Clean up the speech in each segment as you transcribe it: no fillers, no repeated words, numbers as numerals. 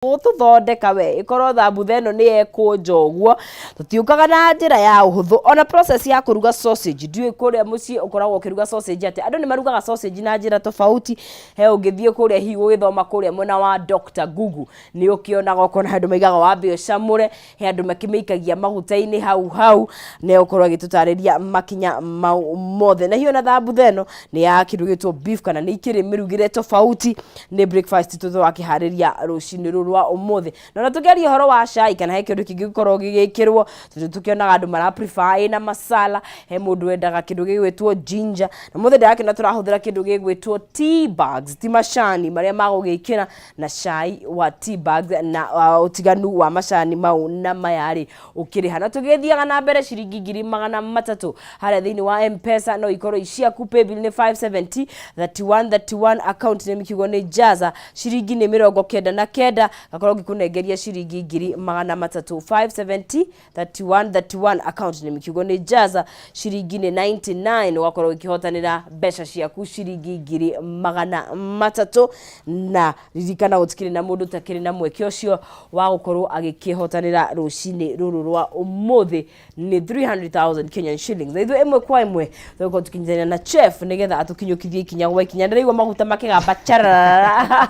Tuthondeka we ikorwo thambutha eno ni ekunja uguo tutiukaga na njira ya uhuthu ona process ya kuruga sausage ndiwe kuria muci ukoragwo ukiruga sausage ati andu ni marugaga sausage na njira tofauti he ungithie kuria hi gugithoma kuria mwena wa Dr. Google ni ukionaga ukona handu maigaga wambe ucamure he andu makimikagia magutaini hau ne ukorwo gitutariria makinya mothe na hiyo na thambutha eno ni ya kirugitwo beef kana ni ikiri mirugire tofauti ni breakfast tutho akihariria rucini ruru wa umuthe na tugeria horo wa cai kana he kindu kingikorwo gigikirwo tukionaga andu mara prefer na masala he mundu wendaga kindu gigwitwo ginger na muthe ndake na turahuthira kindu gigwitwo tea bags ti macani maria magugikira na cai wa tea bags na utiganu wa macani mau na mayari ukiriha na tugithiaga na mbere ciringi 300 haria thini wa M-Pesa no ikorwo iciaku paybill ni 570 31 account ni mikigo ni jaza ciringi ni 99 gakorwo gikunengeria ciringi 300 570 account ni mikigo ni jaza ciringi ni 99 wakorwo gikihotanira mbeca ciaku ciringi 300 na ririkana gutikiri na mundu takiri na mweke ucio wa gukorwo agikihotanira rucini ruru rwa umuthe ni 300,000 Kenyan shillings ithu imwe kwa imwe tuko tukinyana na chef nigetha atukinyukithie ikinya gwa ikinya ndirigwa maguta makigamba charara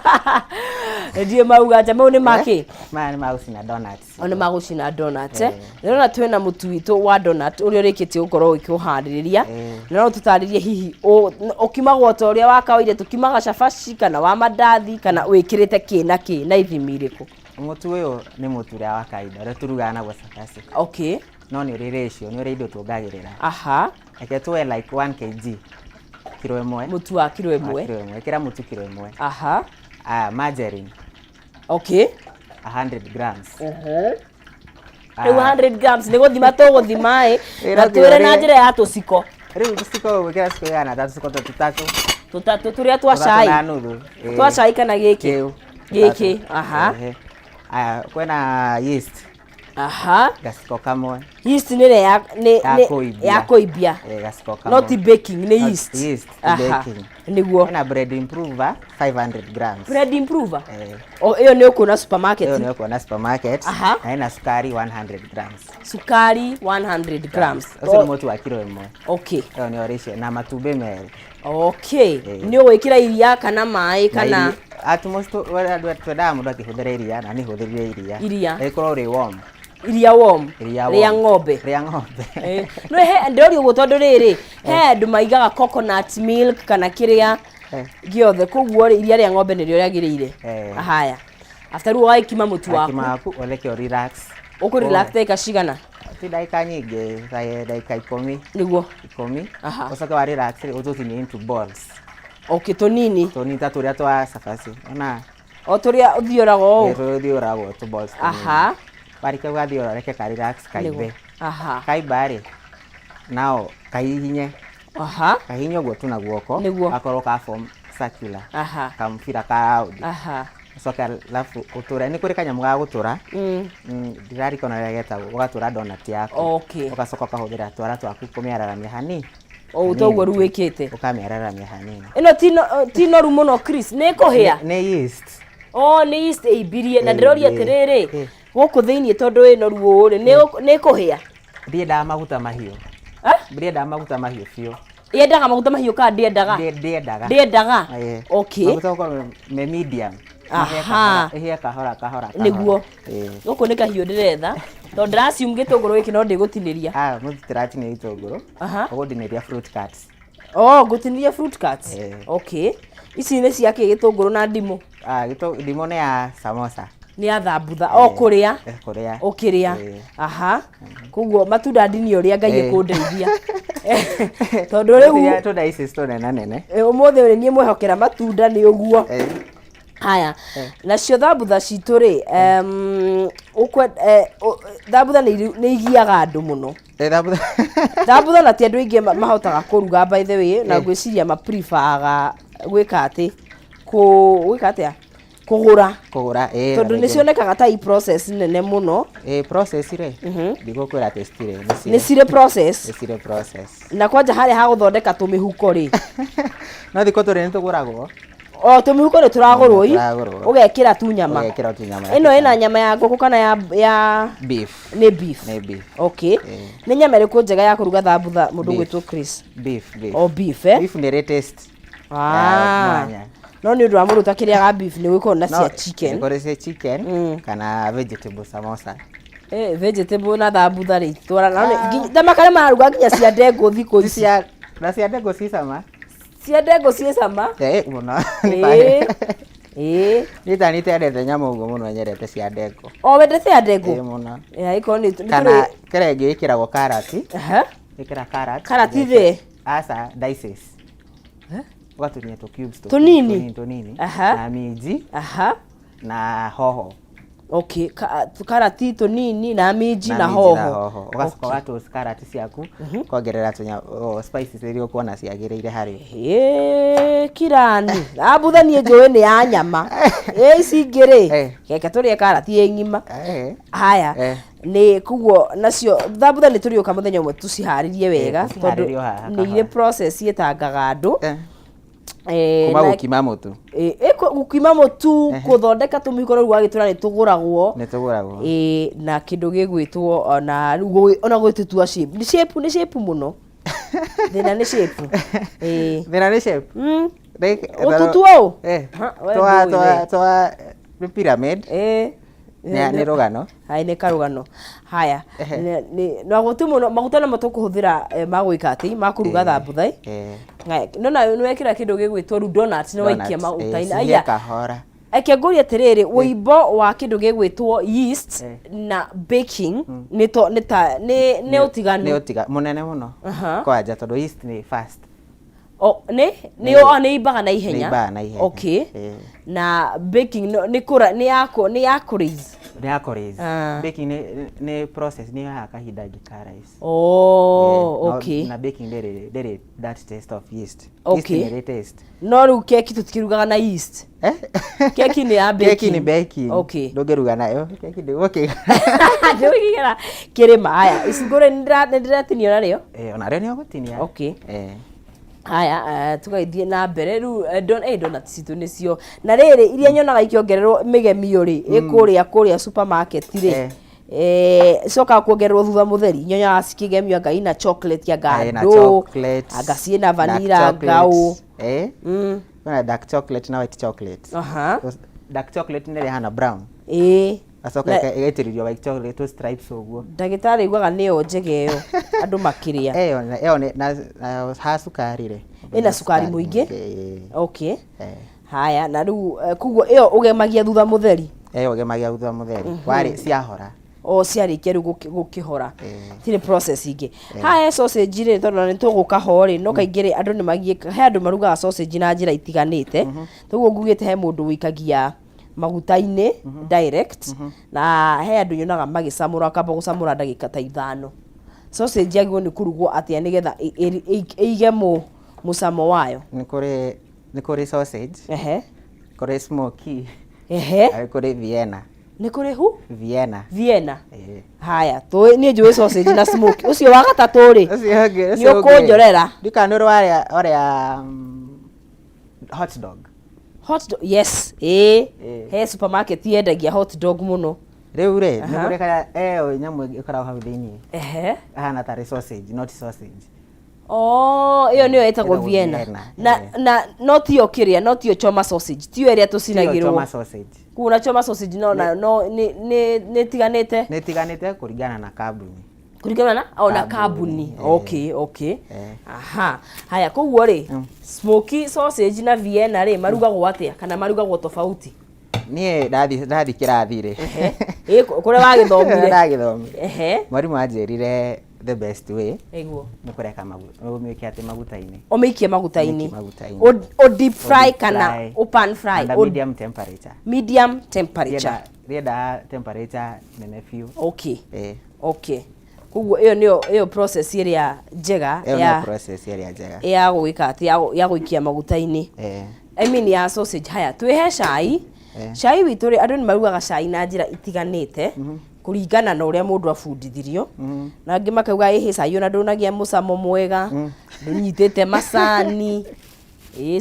ndiye mauga jamaa ni maki mani magucina donuts ona magucina donuts ndirona twena mutu witu wa donut uri urikite gukorwo ukihariria na no tutaririe hihi ukimagwo ta uria wa kawaida tukimaga cabaci kana wa mandathi kana wikirite kina na ithimi iriku mutu uyu ni mutu uria wa kawaida uri turugaga naguo cabaci okay no ni uri ratio ni uri indo tuongagirira aha ake tuwe like 1 kg kilo imwe mutu wa kilo imwe kila mutu kilo imwe aha margarine okay 100 grams 100 grams ni guthima to guthima na twire na njira ya tuciko riu tuciko wikira ciko yana tuciko tutatu turia twa cai kana giki aha kwena yeast gasiko kamwe yeast ni ya kuibia gasiko kamwe not baking ni yeast baking niguo na bread improver 500 grams bread improver iyo ni ukuna supermarket na ina sukari 100 grams sukari 100 grams ucio mutu wa kilo imwe okay iyo ni orisho na matumbe meri okay ni wikira iria kana mai kana at most wala twenda mundu akihuthira iria na ni huthirire iria ikorwo ri warm iria warm ria ng'ombe no he ndori ugo tondu riri he andu maigaga coconut milk kana kiria giothe koguo iria ria ng'ombe ni rio riagirire haya after you waikima mutu waku oleke relax uko relax eka cigana ti daika nyingi daika 10 niguo 10 ucoke wa relax ututhini into balls okay tonini turia twa cabaci ona turia uthiorago uthioragwo tu balls barika gathiora reke ka relax kaibe kaibare nao kahihinye kahihinye uguo tu na guoko akorwo ka form circular kamfira ka out soka lafu utura ni kuri kanyamu ga gutura dirari kona regeta ugatura donut yako ugacoka kahuthira twara twaku kumiararamia hani utoguo ruwikite ukamiararamia hanini ino tino rumuno Chris ne kohia ne yeast ni yeast ibirie na ndiroria tiriri guku thiini tondu ino ruo ri ne kohia ndienda maguta mahiu ndienda maguta mahiu fio yendaga maguta mahiu ka ndiendaga okay maguta kwa medium ehia kahora niguo guku ni kahiu ndiretha to ndiracium gitunguru iki no ndigutiniria mutiratinira itunguru ugudiniria fruit cuts gutiniria fruit cuts okay ici ni ciake gitunguru na ndimu ndimu ne ya samosa ni ya thambutha kuria ukiria koguo matunda ndini uria ngai kundeithia tondu riu tunda ici stone nene umuthe ni mwehokera matunda ni uguo haya nacio thambutha citu ri thambutha ni igiaga andu muno thambutha na ti andu ingi mahotaga kuruga by the way na gwiciria ma preferaga gwika ati kugura tondu ni cionekaga ta process nene muno process ire ndigukwira testire ni cire process process na kwanja haria ha guthondeka tumihuko ri no thiko turi ni tuguragwo O tumuhuko ni turagurwo ii. Ugekira tu nyama. Ugekira tu nyama. Ino ina nyama ya ngũkũ kana ya beef. Ni beef. Ni beef. Okay. Ni nyama ĩrĩkũ njega ya kũruga thambutha mũndũ gwĩtwo Chris? Beef. O beef eh? Beef ni taste. No ni ũndũ wa mũruta kĩrĩa ga beef ni gũkorwo na cia chicken. Ni kore cia chicken kana vegetable samosa. Vegetable na thambutha rĩ twara na ndama kare maruga nginya cia ndengũ thikũ ici. Na cia ndengũ ci sama. Cia ndengũ ci sama? Mũno. Nita nitendete nyama uguo muno nyerete cia ndengũ. O wendete cia ndengũ? Mũno. Iko ni kana kerenge ikiragwo karati. Ikira karati. Karati thĩ. Asa dices. Watunia to cubes tunini. Na minji. Na hoho. Okay, karati tunini na minji na hoho. Ugacoka watu karati ciaku kongerera tunya spices iria ukuona ciagiriire hari. Kirani. Abutha nie njoe ni ya nyama. Ici ngiri. Keke turie karati ngima. Haya. Ni kuguo nacio thambutha ni turioka muthenya umwe tuciharirie wega tondu ni ile process yetangaga andu. Kuma gukima mutu. Gukima mutu kuthondeka tumihiko rĩu wagitura ni tuguragwo. Na kindu gigwitwo ona gwitutua shape. Ni shape muno. Thina ni shape. Thina ni shape. Ututuo. Toa pyramid. Ni rugano. Hai ni karugano. Haya. No gutumo maguta na matukuhuthira magwika ati makuruga thambutha. No na nwekira kindu gigwitwo ru donut ni waikia maguta-ini. Aya kahora. Ake nguri atiriri wimbo wa kindu gigwitwo yeast na baking ni utiganu. Ni utiga munene muno. Kwanja tondu yeast ni fast. Ni ibaga na ihenya. Ni ibaga na ihenya. Okay. Na baking ni yako raise. Ni yako raise. Baking ni process ni ya kahinda gikarais. Okay. Na baking there that taste of yeast. Okay. Yeast ni taste. No ru keki tutikirugaga na yeast. Keki ni ya baking. Keki ni baking. Okay. Ndogeruga nayo. Keki ndi okay. Ndogigera kirima haya. Isugure ndiratinio na rio. Ona rio ni ogutinia. Okay. Haya tugaithie na mbere ru donut citu nicio na riri iria nyonaga ikiongererwo migemio ri ikuria supermarket ri coka kuongererwo thutha mutheri nyonya cikigemio ngai na chocolate ya gando agacie na vanilla ngau na dark chocolate na white chocolate. Dark chocolate ni hana brown. Asoka igetirio white chocolate to stripes uguo. Ndagitari igwaga niyo njege yo andu makiria. Na ha sukari ri. Ina sukari muingi. Okay. Haya na ru kuguo iyo ugemagia thutha mutheri. Ugemagia thutha mutheri. Wari ciahora. Ciarĩkia rĩu gũkĩhora tire process ingĩ. Haya sausage rĩ tondu nĩ tũgũkaho rĩ no kaingĩ rĩ andũ nĩ magiĩ he andũ marugaga sausage na njĩra itiganĩte. Toguo ngugĩte he mũndũ wĩikagia maguta-inĩ direct na he andũ nyonaga magĩcamũra akamba gũcamũra ndagĩka ta 5. Sausage yagĩrĩirwo nĩ kũrugwo atĩa nĩgetha ĩige mũcamo wayo. Nĩ kũrĩ sausage. Kũrĩ smoky. Kũrĩ Vienna. Ni kuri hu? Vienna. Haya, ni njui sausage na smoke. Ucio wa gatatu ri. Ni ukunjorera. Ndikano oria hot dog. Hot dog. Yes. He supermarket yendagia hot dog muno. Riu ri, ni kuri kana nyamu ikoragwo hau thiini. Ahana tari sausage, not sausage. Iyo niyo etagwo Vienna. Na not yo kiria, not yo choma sausage. Tiyo area tucinagirwo. Choma sausage. Kuna choma sausage no ni tiganite. Ni tiganite kuringana na kambuni. Kuringana na na kambuni. Okay. Aha. Haya koguo ri smoky sausage na Vienna ri marugagwo atia kana marugagwo tofauti. Nie ndathi kirathi ri. Kuria wagithomire. Ndagithomire. Mwarimu anjirire the best way. Eguo. Ni kureka umike ati maguta-ini. Umike maguta-ini. O deep fry kana o pan fry. O medium temperature. Medium temperature. Rienda temperature nene few. Okay. Okay. Kuguo iyo process iria njega ya gwika ati ya gwikia maguta-ini. I mean ya sausage. Haya twihe cai. Cai witu ri andu ni marugaga cai na njira itiganite. Kuringana na uria mundu abundithirio na angi makauga cai ona ndunagia mucamo mwega ndunyitite macani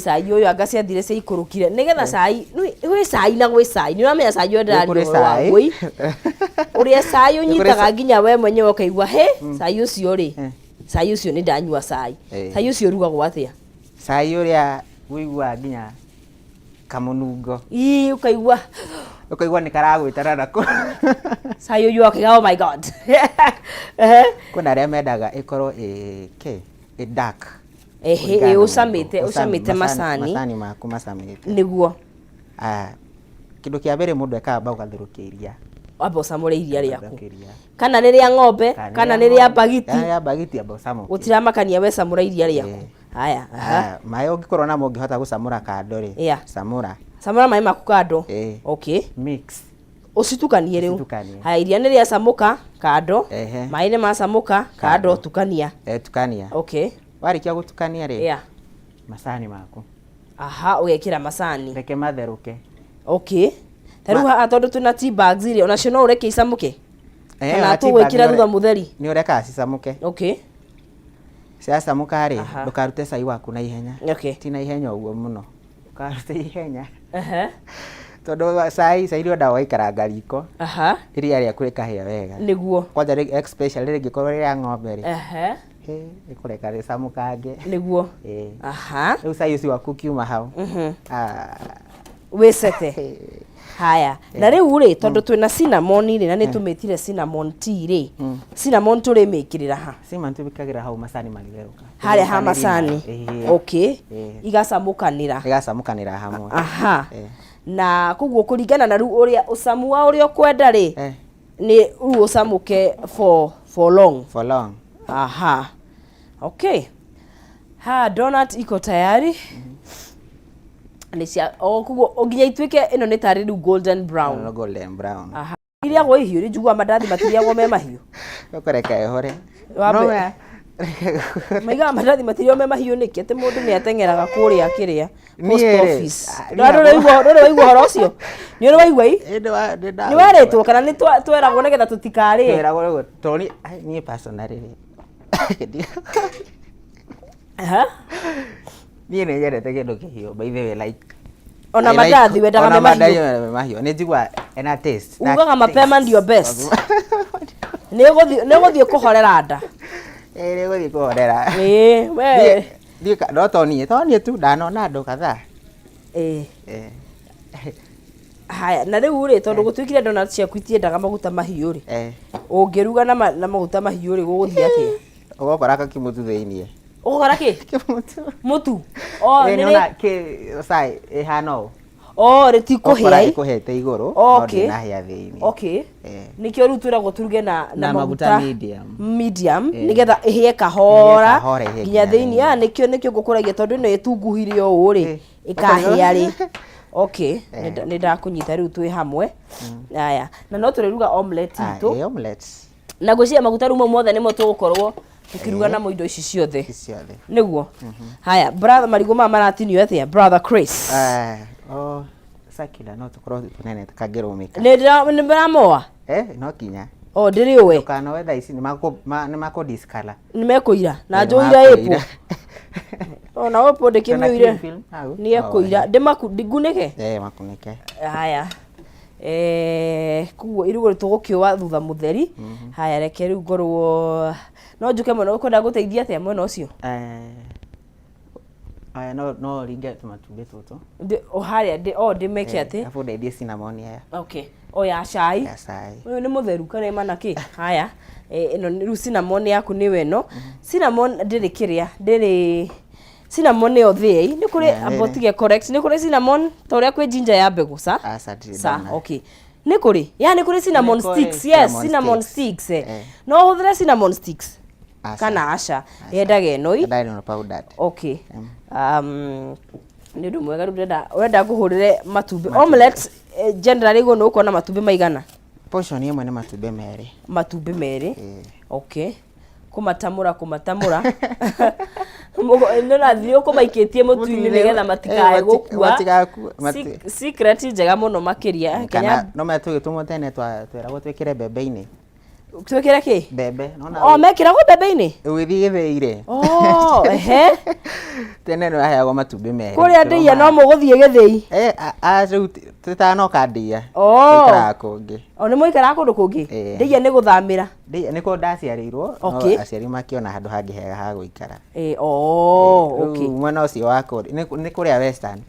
cai uyu anga ciathire cia ikurukire nigetha cai gwi cai na gwi cai ni uramenya cai yo ndari wa gwi uria cai unyitaga nginya we mwenyewe ukaigua he cai ucio ri cai ucio ni ndanyua cai cai ucio rugagwo atia cai uria wigua nginya kamunungo ukaigua ni karagwitara nako cai uyu akiga oh my god kuna aria mendaga ikorwo dark ucamite macani maku macamite niguo kindu kia mbere mundu ekamba ugathirukia iria amba ucamure iria riaku kana ni ria ng'ombe kana ni ria bagiti amba ucamuke utiramakania we camura iria riaku haya mai ungikorwo namo ungihota gucamura kando ri camura mai maku kando okay mix ucitukanie riu haya iria ni ria camuka kando mai ni macamuka kando tukania okay warikia gutukania ri macani maku ugekira macani reke matheruke okay taru tondu tuna tea bags ri ona cio no ureke icamuke kana tugwikira thutha mutheri ni ureka cicamuke okay ciacamuka ri ndukarute cai waku na ihenya ti na ihenya uguo muno ukarute ihenya tondu cai rio ndawa ikaranga riko iria riaku rikahia wega niguo kwanja especially ringikorwo ria ng'ombe ri ikureka ricamukange niguo riu cai ucio waku kiuma hau wicete haya na riu ri tondu twina cinnamon ri na nitumitire cinnamon tea ri cinnamon turi mikirira ha cinnamon tubikagira hau macani magitheruka haria ha macani okay igacamukanira hamwe na koguo kuringana na riu uria ucamu wa uria kwenda ri ni riu ucamuke for long okay donut iko tayari nisia koguo nginya ituike ino ni tari riu golden brown iria go ihiu ri njugua mandathi matiriagwo me mahiu ukureka ehore maiga mandathi matiriagwo me mahiu niki ati mundu ni atengeraga kuria kiria post office ndoro waigua horo ucio ni uri waigua ni waritwo kana ni tweragwo nigetha tutikari tweragwo toni ni personally ni nyendete kindu kihiu by the way like ona mandathi wendaga me mahiu ni njigua ena taste ugaga mapema ndio best ni guthie kuhorera nda ni guthie kuhorera we dika no toni tu ndanona andu kadhaa haya na riu ri tondu gutwikire donut ciaku itiendaga maguta mahiu ri ungiruga na maguta mahiu ri guguthia atia ugokora kakimutu thiini ugokora ki mutu nona ki sai ihano riti kuhia ikuhete iguru no ndinahia thiini nikio riu twiragwo turuge na maguta medium nigetha ihie kahora nginya thiini nikio ngukuragia tondu no itunguhirie uu ri ikahia ri ni ndakunyita riu twi hamwe haya na no turiruga omelette itu na gwiciria maguta riu mothe nimo tugukorwo tukiruga na mo indo ici ciothe niguo haya brother marigo mama maratinio atia brother Chris sakila no tukorwo tunene kangirumika ni bramoa no kinya ndiri we kana wetha ici ni mako discolor ni mekuira na njoira epo na wepo de kimwire ni ekuira ndigunike makunike haya kuguo irugo tugukiwa thutha mutheri haya reke riu ngorwo no njuke muno ukwenda guteithia atia mwena ucio aya no ringe tumatumbe tutu haria ndimeke ati afu ndeithie cinnamon aya ya cai uyu ni mutheru kana mana ki haya ino riu cinnamon yaku ni weno cinnamon ndiri kiria ndiri cinnamon yo thii ni kuri abotige correct ni kuri cinnamon toria kwi ginger ya mbegu sa ni kuri ni kuri cinnamon sticks cinnamon sticks no huthire cinnamon sticks kana aca yendaga enoi powder ni ndu mwega urenda nguhurire matumbi omelette generally go no kuona matumbi maigana portion imwe ni matumbi meri kumatamura nona thio kumaikitie mutuini nigetha matikae gukua secret njega muno makiria kenya no matugitumwo tene twera gutwikire mbembe-ini Twekera ki? Mbembe. Nona. Mekira go mbembe-ini? Ugithi githii-ri. Ehe. Tene no yaheagwo matumbĩ merĩ. Kuria ndia no muguthie githii? Riu tutanoka ndia. Ikaraga kũngĩ. Nĩ mũikaraga kũndũ kũngĩ? Ndia nĩ gũthamĩra? Ndia nĩkuo ndaciarĩirwo, no aciari makĩona handũ hangĩ hega ha gũikara. Okay. Mwena ũcio wa nĩ kũrĩa Western.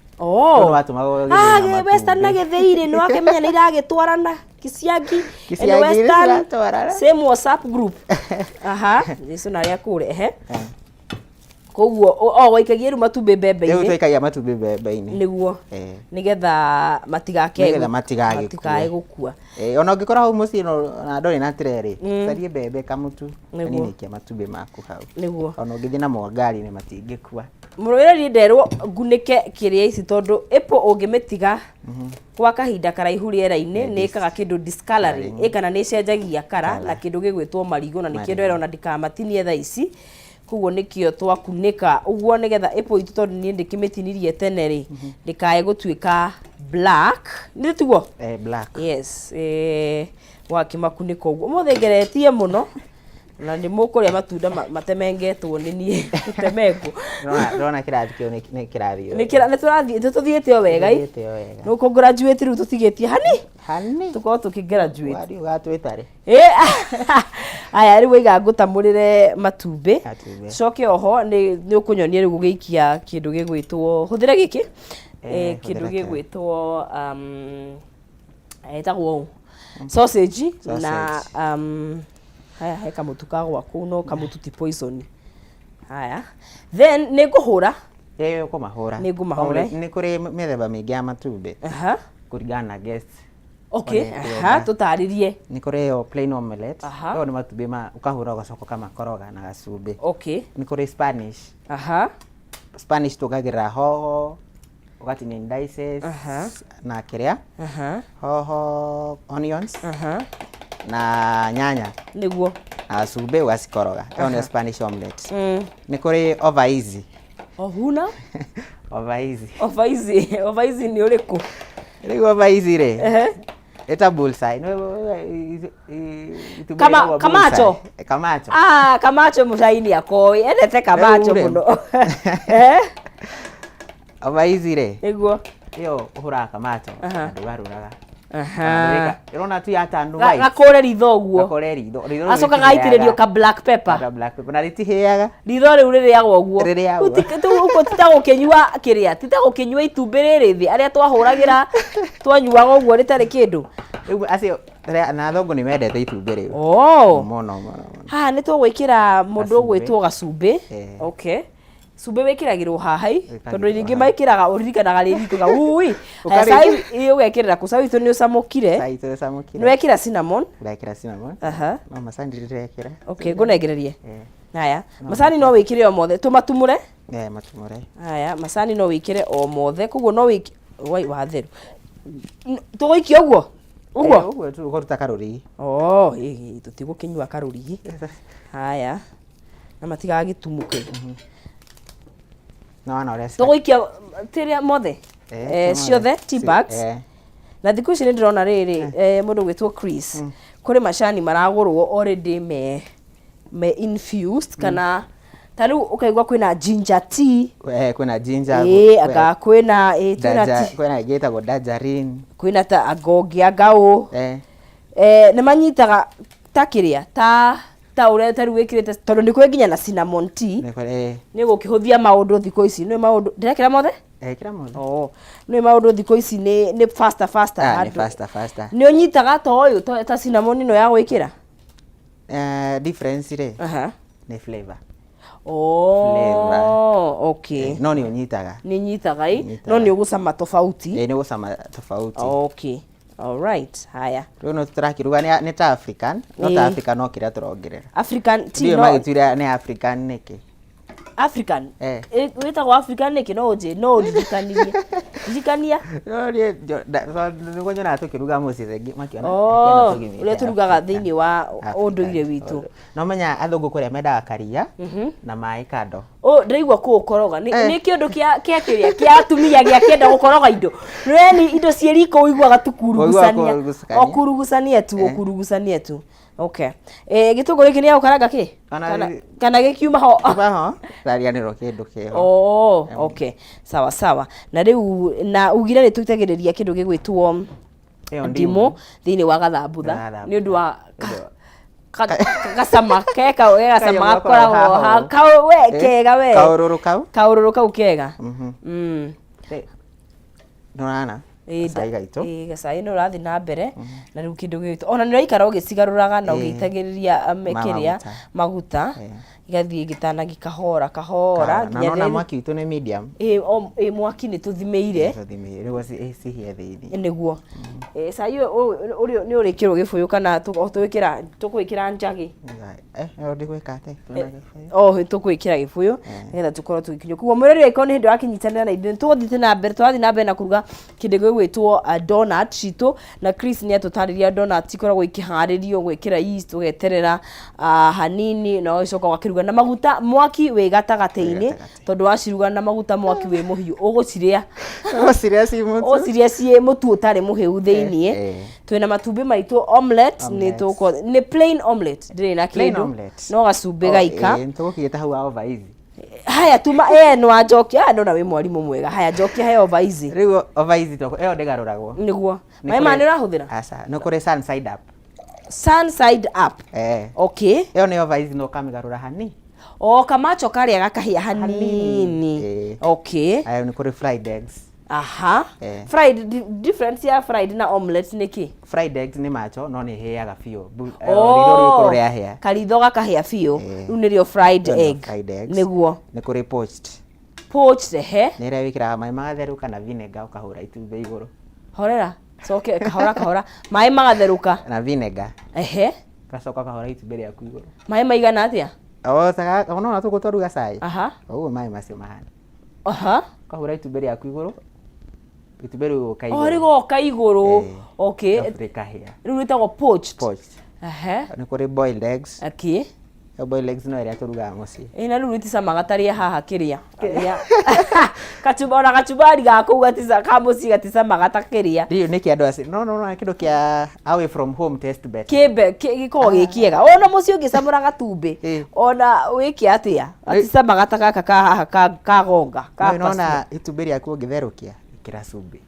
Western na githii-ri nĩ wakĩmenya nĩ iragĩtwarana. Kisiagi and Western same WhatsApp group. Yesu na ria kure koguo waikagia ru matumbĩ mbembe-ini. Rĩu twaikagia matumbĩ mbembe-ini nĩguo nigetha matigage gũkua. Ona ũngĩkora hau mũciĩ na ndorĩ na tireri, carie mbembe kamutu kaninikia matumbĩ maku hau. Nĩguo ona ũngĩthiĩ namo ngari-inĩ matingĩkua. Mũrũĩrĩri nderwo ngunĩke kĩrĩa ici tondũ Apple ũngĩmĩtiga kwa kahinda karaihu rĩera-inĩ nĩ ĩkaga kĩndũ discoloring, kana nĩ ĩcenjagia kara na kĩndũ gĩgwĩtwo marigũ, na nĩkĩo ndĩrona ona ndikamatinie thaa ici. Koguo nĩkĩo twakunĩka ũguo nĩgetha Apple itũ tondũ niĩ ndĩkĩmĩtinirie tene rĩ ndĩkae gũtuĩka black. Nĩ tiguo? Black. Yes. Wakĩmakunĩka ũguo. Ũmũthĩ ngeretie mũno. Na nĩ mũkũrĩa matunda matemengetwo nĩ niĩ tutemengwo. Ndona kĩrathi kĩu nĩ kĩrathi. Nĩ tũthiĩte o wega ĩ. Nĩ kũgraduate rĩu tũtigĩtie hani. Tũkorwo tũkĩgraduate. Wadi ũgatwĩta rĩ. Aya rĩu iga ngũtamũrĩre matumbĩ. Coke oho nĩ ũkũnyonia rĩu gũgĩikia kĩndũ gĩgwĩtwo hũthĩra gĩkĩ. Kĩndũ gĩgwĩtwo etagwo sausage na haya he kamutu ka gwaku no kamutu ti poison. Haya then nĩ ngũhũra. Ũkũmahũra. Nĩ ngũmahũra. Nĩ kũrĩ mĩthemba mĩingĩ ya matumbĩ kũringana na guest. Tũtarĩrie. Nĩ kũrĩ yo plain omelette. Yo nĩ matumbĩ ũkahũra ũgacoka ũkamakoroga na gacumbĩ. Nĩ kũrĩ Spanish. Spanish tũkagĩra hoho ũgatinia dices na kĩrĩa hoho onions na nyanya nĩguo na cumbĩ ũgacikoroga. Ĩyo nĩ Spanish omelette. Nĩ kũrĩ over easy. Ohuna? Over easy nĩ ũrĩkũ? Rĩu over easy rĩ eta bullseye. Kamacho. Kamacho mũcaini akoi endete kamacho mũno. Over easy rĩ nĩguo ĩyo ũhũraga kamacho ndũgarũraga. Irona tu yata ndu white. Gakore ritho guo. Gakore ritho. Acoka gaitĩrĩrio ka black pepper. Na rĩtihiaga. Ritho rĩu rĩrĩagwo guo. Uko titagũkĩnyua kĩrĩa. Titagũkĩnyua itumbĩ rĩrĩ thĩ arĩa twahũragĩra twanyuaga ũguo rĩtarĩ kĩndũ. Rĩu acio na thongo nĩ mendete itumbĩ rĩu. Mũno. Haha nĩ tũgwĩkĩra mũndũ ũgwĩtwo gacumbĩ. Okay. Sube wekiragirwo hahai tondu ringi maikiraga uririkanaga rirituga ui sai ugekirira ku sai tu ni usamukire ni wekira cinnamon no masani ndirekira okay ngunegererie haya masani no wikire o mothe tumatumure matumure haya masani no wikire o mothe kuguo no wiki wai watheru tugoikia uguo tu ukoruta karuri tutigukinyua karuri haya na matigaga gitumuke tugoikia tiria mothe ciothe tea bags na thiku ici ndirona riri mundu gwitwo Chris kuri macani maragurwo already me infused kana taru ukaigwa kwina ginger tea kwina ginger aka kwina kwina getagwo tangerine kwina ta agongia ngao ne manyitaga takiria ta ure taru wikirite tondu ni kwenginya na cinnamon tea ni gukihuthia maundu thiko ici ni maundu ndirekira mothe kira mothe ni maundu thiko ici ni faster ni faster ni unyitaga to uyu ta cinnamon ino ya gwikira difference re ni flavor okay no ni unyitaga no ni ugucama tofauti ni ugucama tofauti okay all right haya no turakiruga ni ta African no ta African no kiria turongerera African tea no magituria ni African niki African witagwo African niki no ndikania no ni gonyona tukiruga muci zengi makiona ule turugaga thiini wa unduire witu no menya athungu kuria mendaga karia na mai kando ndiraigua kukoroga ni kindu kia kiria kia atumia gia kienda gukoroga indo reni indo cieri ko uiguaga tukurugusania tu Okay. Gitunguru giki ni ya ukaranga ki? Kana gikiuma ho? Ho. Rarianiro kindu kiho. Oh, okay. Sawa sawa. Na riu na ugire ni tutagiriria kindu gigwitwo ndimo thini wa gathambutha ni undu wa gasama keka gasama gakoragwo kau we kega we kaururu kau kega Norana gasai no rathi na mbere na riu kindu gitu ona ni raikara ugicigaruraga na ugitagiriria mekeria maguta igathie gitana gikahora nginya na mwaki witu ni medium mwaki ni tuthimeire riu cihie thiini niguo sai uri ni urikirwo gibuyu kana tukwikira njagi ndigwika ate tukwikira gibuyu nigetha tukorwo tugikinyo kuo mwirori iko ni hindi wakinyitanira na ithuĩ tuthite na mbere na kuruga kindu gigwitwo donut citu na Chris ni atutariria donut ikoragwo ikiharirio gwikira yeast ugeterera hanini na ucoka wakiruga na maguta mwaki wi gatagateini tondu waciruga na maguta mwaki wi muhiu uguciria ci mutu utari muhiu thiini twina matumbi maitu omelette ni plain omelette ndiri na kindu no gacumbi gaika tugukigita hau over easy haya tuma no ajokia no na wi mwarimu mwega haya jokia he over easy riu over easy to ndegaruragwo niguo mai mani rahuthira asa no kuri sun side up okay ni over easy no kamigarura hani kamacho karia gakahia hanini okay ayo ni kuri fried eggs fried difference ya fried na omelette niki fried eggs ni macho no ni heaga fio ritho riko ria hea karitho gakahia fio riu nirio fried egg niguo ni kuri poached ni ria wikira mai magatheruka na vinegar ukahura itumbe iguru horera soke kahora mai magatheruka na vinegar gacoka kahora itumbe ria ku iguru mai maigana atia saka ona tugutoruga cai mai macio mahana kahura itumbe ria ku iguru itumbe riu kaiguru okay riu ritagwo poached ni kuri boiled eggs boiled eggs no ria turuga muci na riu riticama gataria haha kiria kachumbari gako gatisa kamuci gaticama gatakiria riu ni kiandu aci no kindu kia away from home test bet giko gikiega ona muci ungicamura gatumbi ona wiki atia aticama gataka kagonga nona itumbi riaku ungitherukia ikira cumbi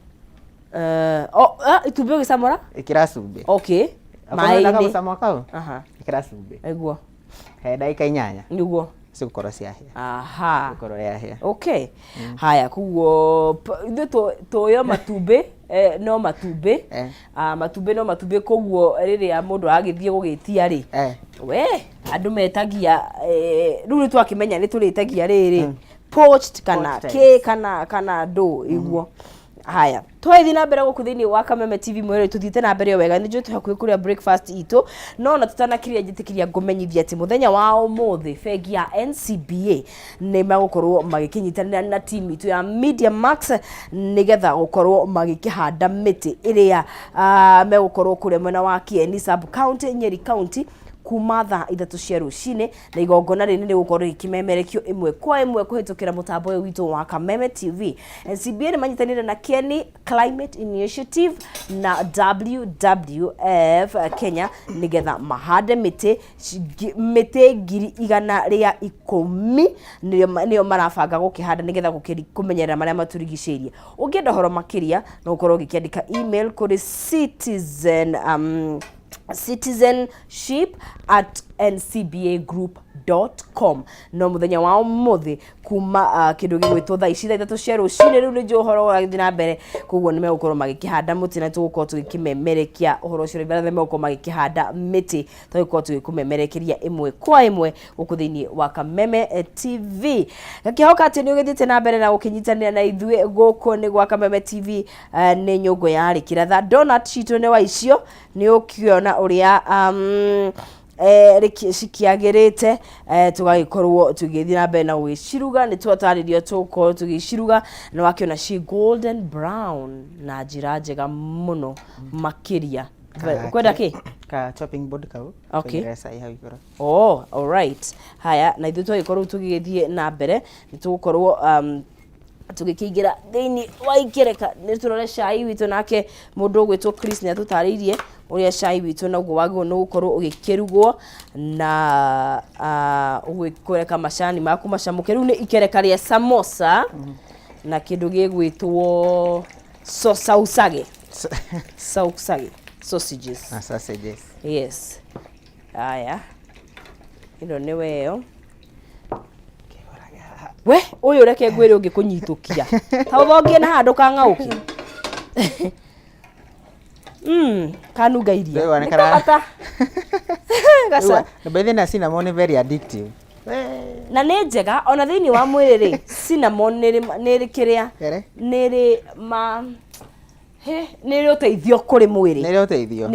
itumbi ungicamura ikira cumbi okay mai ni kama kau ikira cumbi eguo he dakika 8 niguo cigukoro ciahia cigukoro yahia okay haya kuguo tuyo matumbi no matumbi matumbi koguo riria mundu agithie gugitia ri we andu metagia riu twakimenya ni turitagia riri poached kana do iguo haya twathi na mbere guku thini wa Kameme TV mwere tuthite na mbere wega ni njutu hakuhi kuria breakfast ito no na tutanakiria njitikiria ngumenyithia ati muthenya wa umuthi fegi ya NCBA ni magukorwo magikinyitanira na team itu ya Media Max nigetha gukorwo magikihanda miti iria megukorwo kuria mwena wa Kieni sub county Nyeri county kuma thaa 3 cia rucini na igongona rini ni gukorwo ikimemerekio imwe kwa imwe kuhitukira mutambo uyu witu wa Kameme TV. NCBA ni manyitanire na Kieni Climate Initiative na WWF Kenya nigetha mahande miti ngiri 110 niyo marabanga gukihanda nigetha kumenyerera maria maturigiceirie. Ungienda horo makiria no ukorwo gikiandika email kuri citizenship@ncbagroup.com no muthenya wa umuthi kuma kindu gigwitwo thaa ici 3 cia rucini riu ni johoro gathi na mbere koguo ni megukorwo magikihanda muti na tugukorwo tugikimemerekia uhoro ucio ribara megukorwo magikihanda miti tugukorwo tugikumemerekeria imwe kwa imwe guku thiini wa Kameme TV gakihoka ati ni ugithite na mbere na gukinyitanira na ithuĩ guku ni gwa Kameme TV ni Nyungu Ya Rikiratha donut citu ni wa icio ni ukiona uria cikiagirite tugagikorwo tugithii na mbere na gwiciruga ni twataririo tukorwo tugiciruga na wakiona ci golden brown na njira njega muno makiria kwenda ki ka chopping board kau okay iguru all right haya na ithu twagikorwo tugithii na mbere ni tugukorwo tugikiingira thiini wa ikereka ni turore cai witu nake mundu gwitwo Chris ni atutaririe uria cai witu naguo wagwo no gukorwo ugikirugwo na ugikoreka macani maku macamuke riu ni ikereka ria samosa na kindu gigwitwo sausage sausages yes aya ino ni weo we uyu reke ngwire ungikunyitukia ta uthongie na handu kangauki kanunga iria nikata gasa na na cinnamon very addictive na nĩ njega ona thĩinĩ wa mwĩrĩ rĩ cinnamon nĩ kiria nĩ nĩ ũteithio kũrĩ mwĩrĩ nĩ ũteithio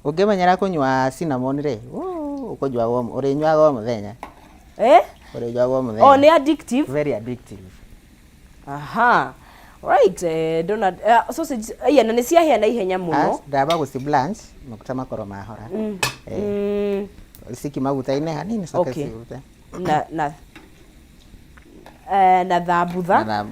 ũngĩmenyera kunyua cinnamon rĩ ũkũnyuaga ũrĩnyuaga o mũthenya ũrĩnyuaga o mũthenya oh nĩ addictive very addictive aha right Donald sausage aya na nĩ ciahĩa na ihenya mũno ndaba gũci blanch maguta makoro mahora siki maguta-inĩ hanini soke ciute na thabutha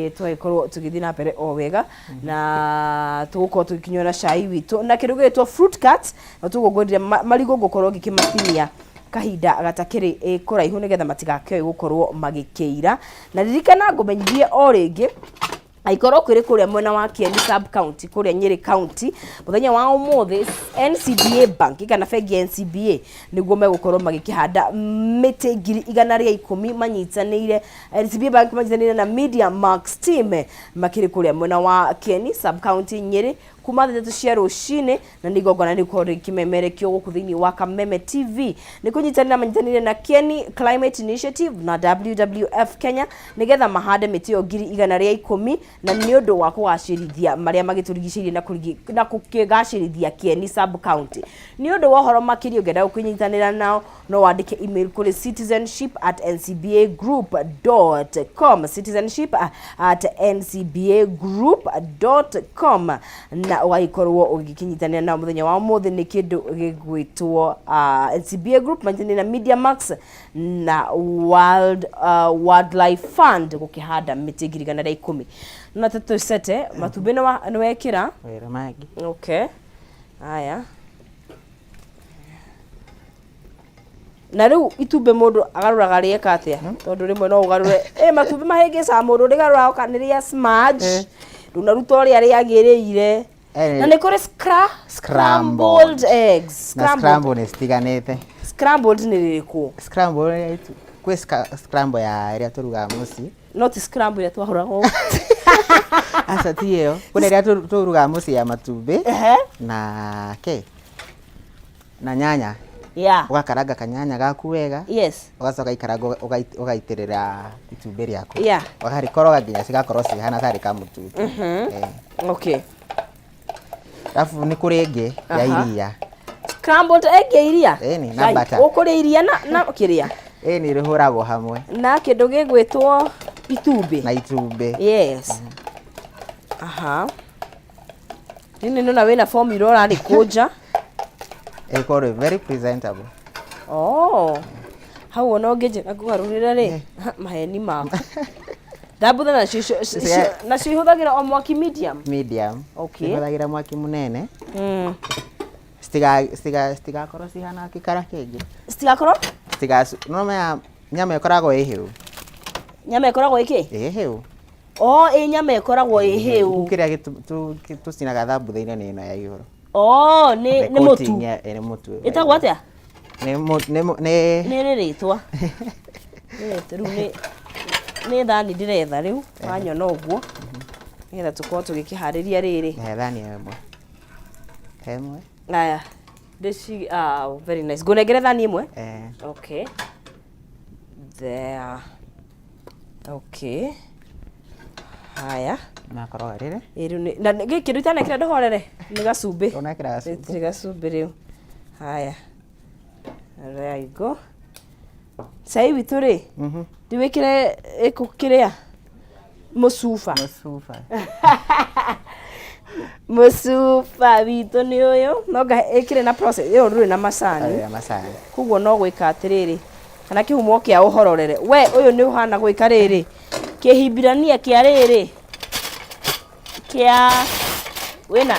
tũgĩkorwo tũgĩthiĩ na mbere o wega na tũgũkorwo tũgĩkinywo na cai witũ na kĩndũ gĩtwo fruit cuts na tũgũgũthia marigũ ngũkorwo ngĩkĩmatinia kahinda gatakĩrĩ kũraihu nĩgetha matigakĩoe gũkorwo magĩkĩira na ririkana ngũmenyithie o rĩngĩ aikorwo kwĩrĩ kũrĩa mwena wa Kieni sub county kũrĩa Nyeri county mũthenya wa ũmũthĩ NCBA bank kana bengi ya NCBA nĩguo megũkorwo magĩkĩhanda mĩtĩ 110 manyitanĩire NCBA bank manyitanĩire na Media Max team makĩrĩ kũrĩa mwena wa Kieni sub county Nyeri kuma thetũ cia rũcinĩ na nĩ igongona rĩkorwo rĩkĩmemerekio gũkũ thĩinĩ wa Kameme TV nĩ kũnyitanĩra na Kieni Climate Initiative na WWF Kenya nĩgetha mahande mĩtĩ 110 na nĩ ũndũ wa kũgacĩrithia marĩa magĩtũrigicĩirie na kũgacĩrithia Kieni sub county nĩ ũndũ wa ũhoro makĩria ũngĩenda kũnyitanĩra nao no wandĩke email kũrĩ citizenship@ncbagroup.com citizenship@ncbagroup.com na ũgaikorwo ũgĩkinyitanĩra na mũthenya wa ũmũthĩ nĩ kĩndũ gĩgwĩtwo NCBA group manyitanĩire na Media Max na Wildlife Fund gũkĩhanda mĩtĩ 110 na tatu sete matumbĩ nĩ wekĩra wĩra mangĩ okay aya na rĩu itumbĩ mũndũ agarũraga rĩeka atĩa tondũ rĩmwe no ũgarũre matumbĩ mahĩngĩca mũndũ rĩgarũra kanĩrĩa smudge runaruta ũrĩa rĩagĩrĩire na nĩ kũrĩ scrambled eggs scrambled nĩcitiganĩte scrambled nĩ rĩrĩkũ scrambled kwĩ scramble ya ĩrĩa tũrugaga mũciĩ no ti scramble ĩrĩa twahũraga aca ti ĩyo kwĩna ĩrĩa tũrugaga mũciĩ ya matumbĩ na na nyanya ugakaranga kanyanya gaku wega ugacoka ikaranga ugaitĩrĩra itumbĩ rĩaku ugarĩkoroga nginya cigakorwo cihana tarĩ kamututu okay alafu nĩ kũrĩ ĩngĩ ya iria scrambled egg ya iria na butter ũkũrĩa iria na kĩrĩa nĩ rĩhũragwo hamwe na kĩndũ gĩgwĩtwo itumbĩ na itumbĩ aha nĩ nona wĩna formula ũrarĩ kũnja ĩkorwo very presentable hau ona ũngĩnjĩra ngũgarũrĩra rĩ maheni maku ndambutha nacio ihũthagĩra o mwaki medium ihũthagĩra mwaki mũnene citigakorwo cihana gĩkara kĩngĩ no nyama ĩkoragwo ĩ hĩu nyama ĩkoragwo ĩ hĩu nyama ĩkoragwo ĩ hĩu kĩrĩa tũcinaga thambutha-inĩ nĩ ĩno ya igũrũ nĩ mũtu ĩtagwo atĩa nĩ rĩrĩtwa rĩu nĩ thani ndĩretha rĩu wanyona ũguo nĩgetha tũkorwo tũgĩkĩharĩria rĩrĩ thani ĩmwe aya very nice ngũnengere thani ĩmwe okay there okay haya nakoroga rĩrĩ rĩu na gĩkĩ rĩu itanekĩra ndũhorere nĩ gacumbĩ ũnekĩra gacumbĩ rĩu haya there you go cai witũ rĩ ndiwĩkĩre kĩrĩa mũcuba mũcuba witũ nĩ ũyũ no ĩkĩre na process ĩyo ndũrĩ na macani koguo no gwĩka atĩrĩrĩ kana kĩhumo kĩa ũhororere we ũyũ nĩ ũhana gwĩka rĩrĩ kĩhimbirania kĩa rĩrĩ kĩa wĩna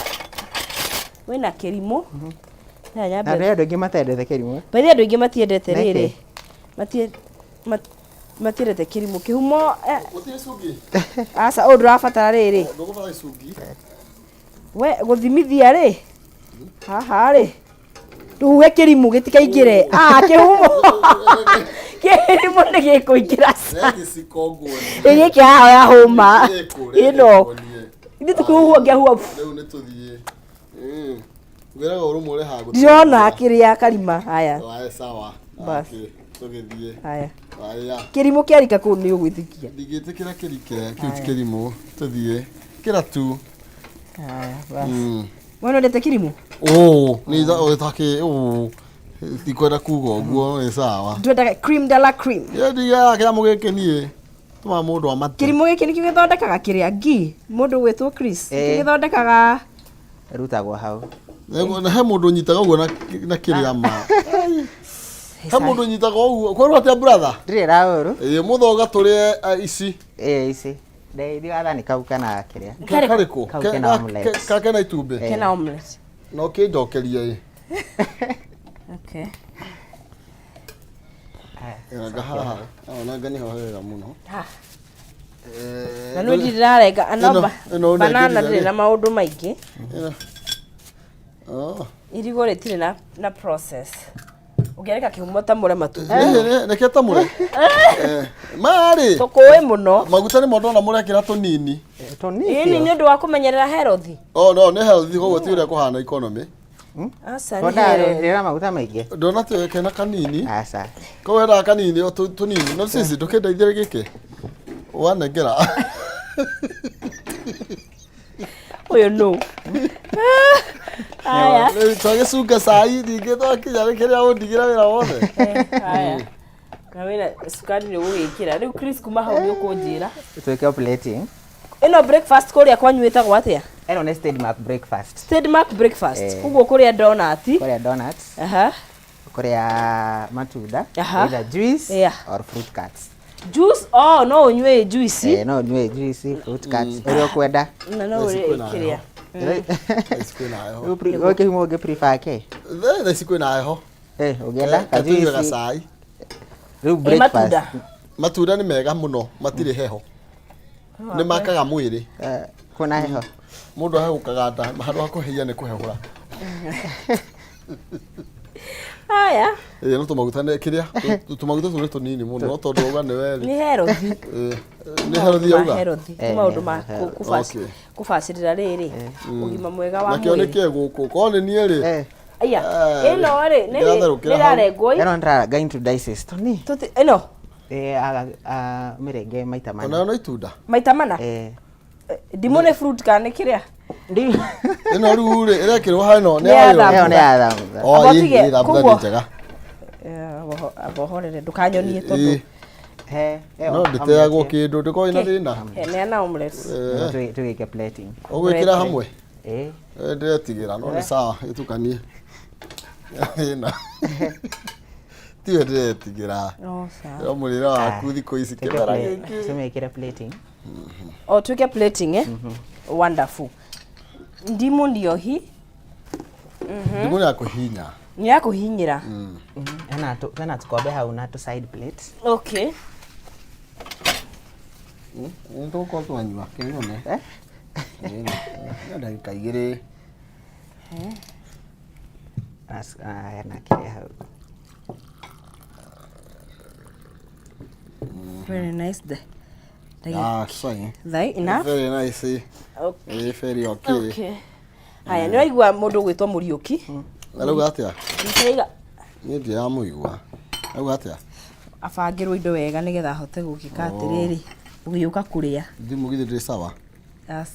wena kĩrimũ. Na rĩo ndũngĩ matendete kĩrimũ. Baadhi andũ aingĩ matiendete rĩrĩ. Matiendete kĩrimũ kĩhumo. Asa ũndũ ũrabatara rĩrĩ. We gũthimithia rĩ. Haha rĩ. Ndũhuhe kĩrimũ gĩtikaingĩre. Kĩhumo. Kĩrimũ nĩ gĩkũingĩra. Gĩkĩ haha ya hũma. Ĩno. Ithuĩ tũkĩhuhua ngĩhuha. Rĩu nĩ tũthiĩ. Wĩraga ũrũmwe haha gũthiĩ. Ndĩrona kĩrĩa karima. Haya. Sawa. Tũgĩthiĩ. Haya. Kĩrimũ kĩarika kũu nĩ ũgwĩtĩkia. Ndigĩtĩkĩra kĩrike kĩu ti kĩrimũ. Tũthiĩ. Kĩra tu. Haya, basi. Wewe ndete kĩrimũ? Nĩ ũtakĩ tikwenda kuga ũguo nĩ sawa. Ndwendaga cream de la cream. Ndiga kĩramũ gĩkĩ niĩ. Tuma mũndũ amate. Kĩrimũ gĩkĩ nĩkĩo gĩthondekaga kĩrĩa ngi. Mũndũ gwĩtwo Chris. Gĩthondekaga rutagwo hau. He mũndũ nyitaga ũguo na kĩrĩa ma. He mũndũ nyitaga ũguo. Kwĩrwo atĩa brother? Ndirĩ raũru. Mũthoga tũrĩe ici. Ici. Ndeithio athani kau kana kĩrĩa. Karĩkũ? Kena omelette. Kena itumbĩ. Kena omelette. No kĩnjokeria. Okay. Ega haha. Ona ngani ho wega mũno. Na nĩ ndirarenga anoba. Banana ndĩrĩ na maũndũ maingĩ. Irigo rĩtirĩ na process. Ũngĩreka kĩhumo ta mũre matumbĩ. Nĩkĩo ta mũre. Marĩ. Tũkũĩ mũno. Maguta nĩ mondo na mũrekĩra tũnini. Ĩni nĩ ũndũ wa kũmenyerera health. No nĩ health koguo ti ũrĩa kũhana economy. Asa nĩ health. Rĩra maguta maingĩ. Ndona tĩ kena kanini. Asa. Koguo hera kanini tũnini. No sisi ndũkĩndeithia gĩkĩ. Wanengera. Ũyũ no. Haya. Twagĩcunga cai ningĩ twakinya kĩrĩa ũndigĩra wĩra wothe. Haya. Na wĩna sukari nĩ ũgwĩkĩra. Rĩu Chris kuma hau nĩ ũkũnjĩra. Twĩke plating. Ĩno breakfast kũrĩa kwanyu ĩtagwo atĩa? Ĩno nĩ Stedmark breakfast. Stedmark breakfast. Ũguo kũrĩa donut. Kũrĩa donuts. Kũrĩa matunda. Either juice or fruit cuts. Juice? No unywe juice. No unywe juice, fruit cuts. Ũrĩa ũkwenda. Na no ũrĩa. Okay, mo ge prefer ke. Tha ici kwĩna heho. Ũngĩenda ka juice. Gacai. Rĩu breakfast. Matunda nĩ mega mũno, matirĩ heho. Nĩ makaga mwĩrĩ. Kuna heho. Mũndũ ahegũkaga nda, handũ ha kũhĩia nĩ kũhehũra. Haya. No tũmaguta nĩ kĩrĩa? Tũmaguta tũrĩ tũnini mũno, no tondũ ũga nĩ weri. Nĩ health. Nĩ health yauga. Maũndũ ma kũbacĩrĩra rĩrĩ. Ũgima mwega wa mwĩrĩ. Nakĩo nĩkĩe gũkũ, korwo nĩ niĩ rĩ. Aya, ĩno rĩ, nĩrarengwo. Ĩno ndĩrarenga into dices. Toni. Ĩno. Mĩrenge maita mana. Ona no itunda. Maita mana? Ndimũ nĩ fruit kana nĩ kĩrĩa? Ĩno rĩu rĩ, ĩrekĩrwo hano nĩ ya thambutha. Ĩĩ thambutha nĩ njega. Abohorere ndũkanyonie tondũ. No ndĩteagwo kĩndũ ndĩkorwo ina thĩna. Neana omelette. Tũgĩke plating. Ũgwĩkĩra hamwe? Ndĩretigĩra no nĩ sawa ĩtukanie. Ĩna. Tiwe ndĩretigĩra. No mũrĩre waku thikũ ici kĩmera gĩkĩ. Tũmĩkĩre plating. Tuweke plating Wonderful. Ndimu ndio hii. Ndimu ya kuhinya. Ni ya kuhinyira. Tena tukobe hau na to side plate. Okay. Ndio kwa tuanywa kingone. Ndio ndagĩka 2. Na kile hau. Very nice there. Sorry. That enough? Very nice. Okay. Very okay. Okay. Haya, nĩ waigua mũndũ gwĩtwo Mũriũki? Na rĩu atĩa? Nĩtaiga. Niĩ ndiramũigua. Rĩu atĩa? Abangĩrwo indo wega nĩgetha ahote gũgĩka atĩrĩrĩ, ũgĩũka kũrĩa. Ndimũ githĩ ndĩ sawa?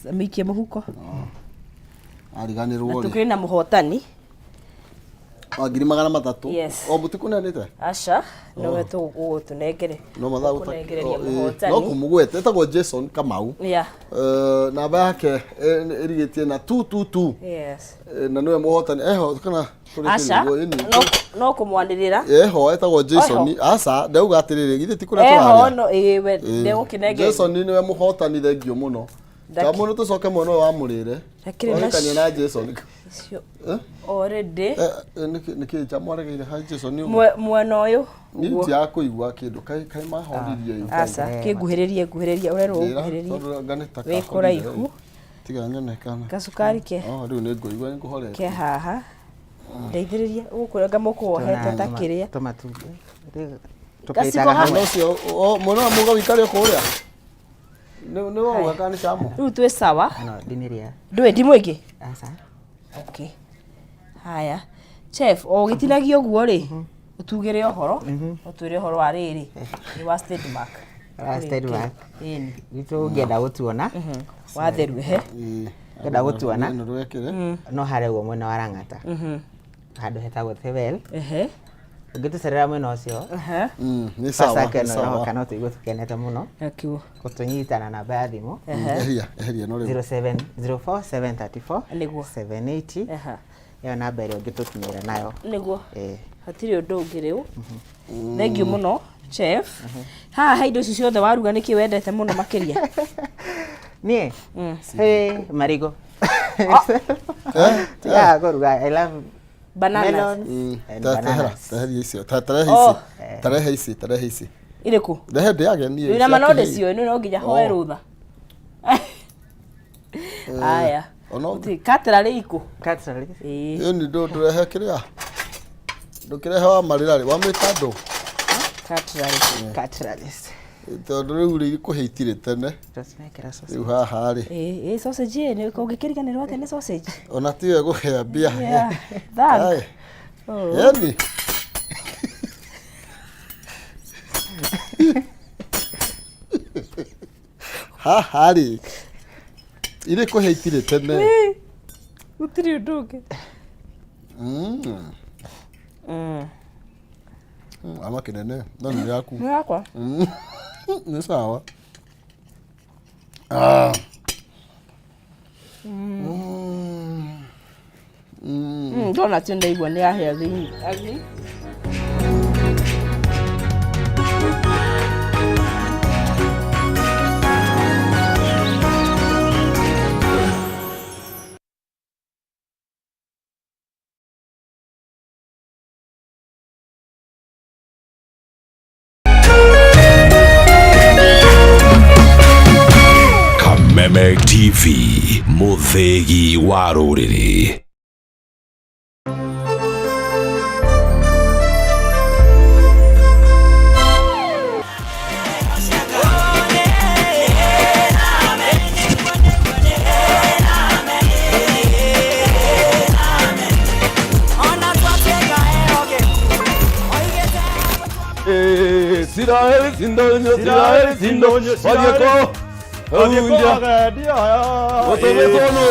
Mĩikie mũhuko. Ariganĩrwo rĩ. Tũkĩrĩ na mũhotani. 300,000. Yes. O mũtiku nĩandĩte? Aca, no tũnengere. No mathaa gũtunengereria mũhotani. No kumugwete etagwo Jason Kamau. Yeah. Namba yake ĩrigĩtie na 222. Yes. Na nĩwe mũhotani eho kana Aca, no kũmwanĩrĩra. Eho etagwo Jason. Aca, ndauga atĩrĩrĩ githĩ ti kũrĩa tũrarĩa. Eho no we ndegũkĩnengere. Jason nĩwe mũhotani thengio mũno. Kamũno tũcoke mwena wa mũrĩre. Rekania na Jason. already niki chamware gire ha Jesu ni mwana uyu ni ya kuigwa kindu kai mahoririe asa kiguhiririe urero guhiririe we kuraihu tiga nyone kana kasukari ke riu ni nguigwa ni kuhorete ke haha ndeithiriria ukuranga mukuohete takiria tomatu tukaitanga hamwe cio mwana muga wikare kuria ni wa kana chamo riu twi sawa no diniria ndwe ndimu ingi asa okay haya chef o gitinagio guo ri utugire ohoro utwire ohoro wa riri ni wa state mark ini gitu ngenda gutuona watheru he ngenda gutuona no hare guo mwena wa Rang'ata handu hetagwo Thebel ngitucerera mwena ucio ni sawa kana tuigwe tukenete muno akiu kutunyitana na namba ya thimu eheria no 0704 niguo 780 yo namba ĩrĩa ũngĩtũkinyĩra nayo niguo hatirĩ ũndũ ũngĩ rĩu thank you muno chef haha indo ici ciothe waruga nĩkĩ wendete muno makĩria niĩ marigo ya kuruga I love bananas tarehe ici irĩkũ rehe ndĩage niĩ wĩna manode cio no nginya hoe rũtha aya cutlery iko cutlery ni ndo rehe kiria ndukirehe wa marirari wa mitando cutlery tondu riu ri kuhitire tene riu haha ri sausage ni ungikiriganirwo tene sausage ona tiwe guhea bia thank yani haha ri iri kuhitire tene utiri unduke ama kinene no ni yaku ni yakwa ni sawa ndona tenda igwa ni ahea thini Kameme TV, muthegi wa ruriri. Sirael sindonyo, wadieko. Unja, otobe kono.